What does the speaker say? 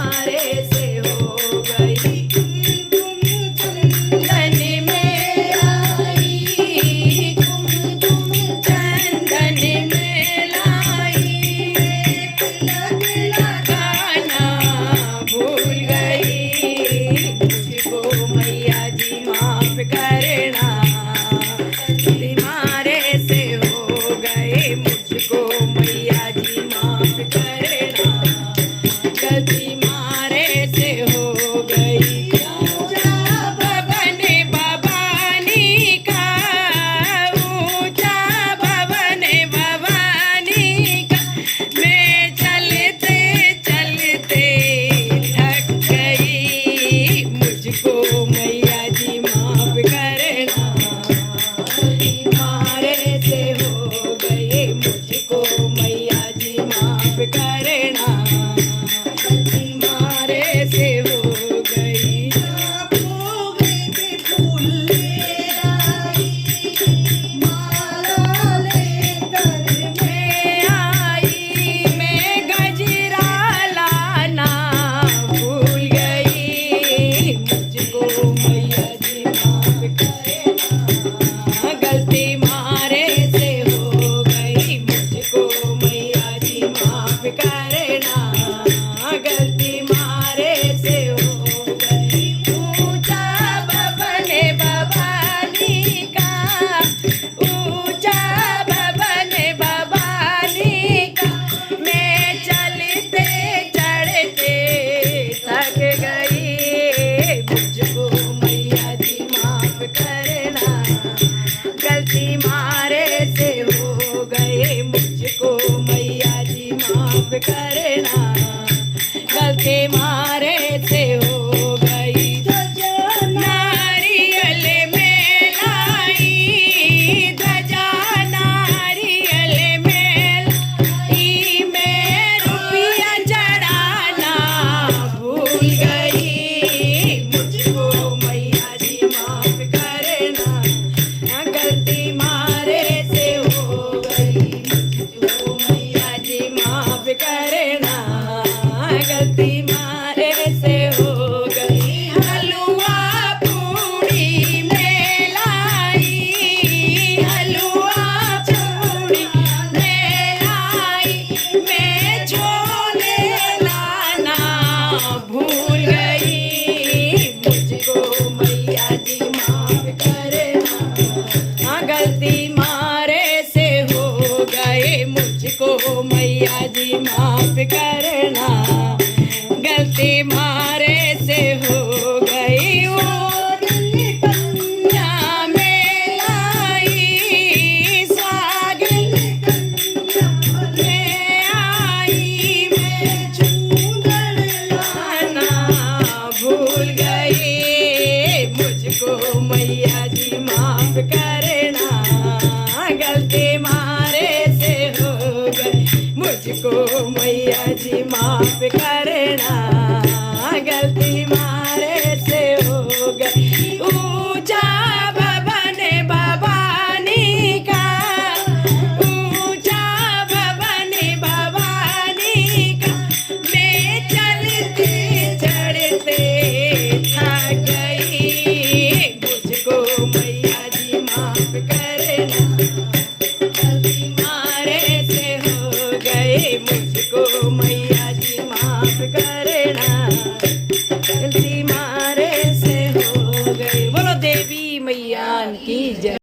मारे से हो गई चंदन में लाई कुमकुम चंदन में लाई लगाना भूल गई मुझको मैया जी माफ करना तुम्हारे से हो गए मुझको मैया जी माफ करना गलती मारे से हो गई ऊंचा भवन भवानी का ऊंचा भवन भवानी का मैं चलते चलते थक गई मुझको मैया जी माफ करना मारे से हो गए मुझको मैया जी माफ करना मारे से हो गई फूल माला लेकर मैं आई मैं गजरा लाना भूल गई मुझको मैया जी माफ करना गलती मारे से हो गई मुझको मैया जी माफ करना गलती मारे से हो गई ऊंचा भवन भवानी का ऊंचा भवन भवानी का मैं चलते चढ़ते थक गई मुझको मैया जी माफ करना गलती मारे से हो गए मुझको मैया जी माफ करना गलती मारे से हो गई नारियल में लाई ध्वजा नारियल में लाई मैं रुपया चढ़ाना भूल गई मुझको मैया जी माफ करना गलती मारे से हो गई मुझको मैया जी माफ करना गलती मारे से हो गई हलवा पूड़ी में लाई हलवा पूड़ी में लाई मैं छोले लाना भूल गई मुझको मैया जी माफ करना गलती मारे से हो गए मुझको मैया जी माफ करना गलती मारे से हो गई और कन्या में लाई स्वागन में आई मैं चूड़न लाना भूल गई मुझको मैया जी माफ करना गलती मारे से हो गई मुझको मैया जी माफ करना गलती